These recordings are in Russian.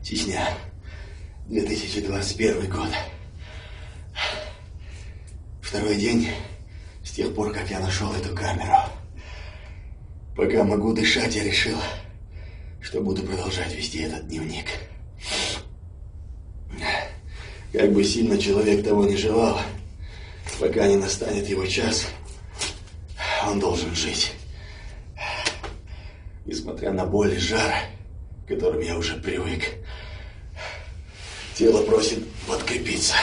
Чечня, 2021 год. Второй день с тех пор, как я нашел эту камеру. Пока могу дышать, я решил, что буду продолжать вести этот дневник. Как бы сильно человек того не желал, пока не настанет его час, он должен жить. Несмотря на боль и жар, к которым я уже привык, тело просит подкрепиться.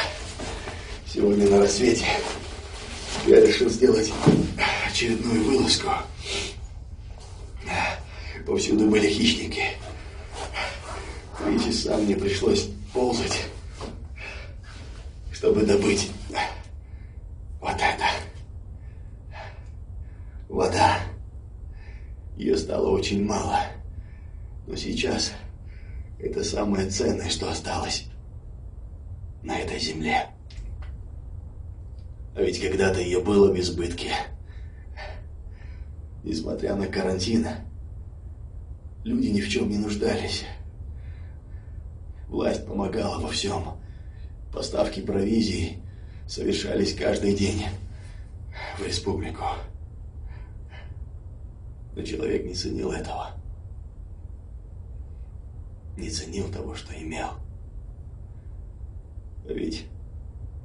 Сегодня на рассвете я решил сделать очередную вылазку. Повсюду были хищники. 3 часа мне пришлось ползать, чтобы добыть вот это. Вода. Ее стало очень мало. Но сейчас это самое ценное, что осталось на этой земле. А ведь когда-то ее было в избытке. Несмотря на карантин, люди ни в чем не нуждались. Власть помогала во всем. Поставки провизии совершались каждый день в республику. Но человек не ценил этого. Не ценил того, что имел. Ведь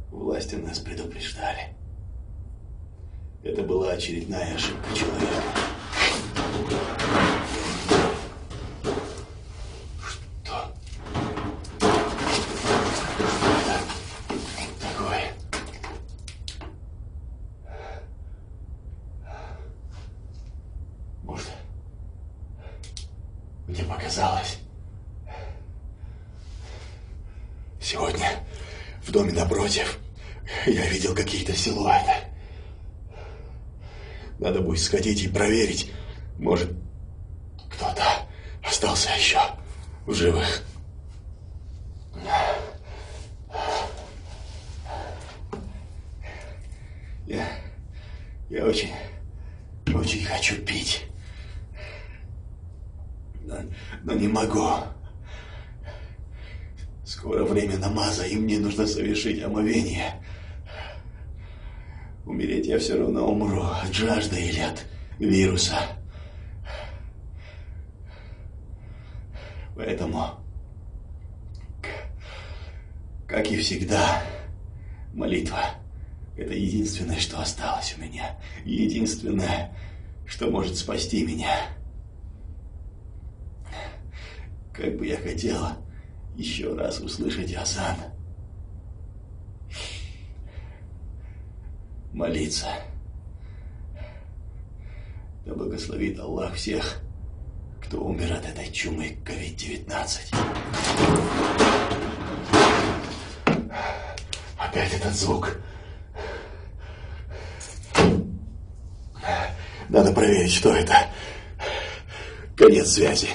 власти нас предупреждали. Это была очередная ошибка человека. Что? Такое? Может, мне показалось? Сегодня в доме напротив я видел какие-то силуэты. Надо будет сходить и проверить. Может, кто-то остался еще в живых. Я очень хочу пить. Но не могу. Скоро время намаза, и мне нужно совершить омовение. Умереть я все равно умру от жажды или от вируса. Поэтому, как и всегда, молитва – это единственное, что осталось у меня. Единственное, что может спасти меня. Как бы я хотела еще раз услышать азан. Молиться. Да благословит Аллах всех, кто умер от этой чумы COVID-19. Опять этот звук. Надо проверить, что это. Конец связи.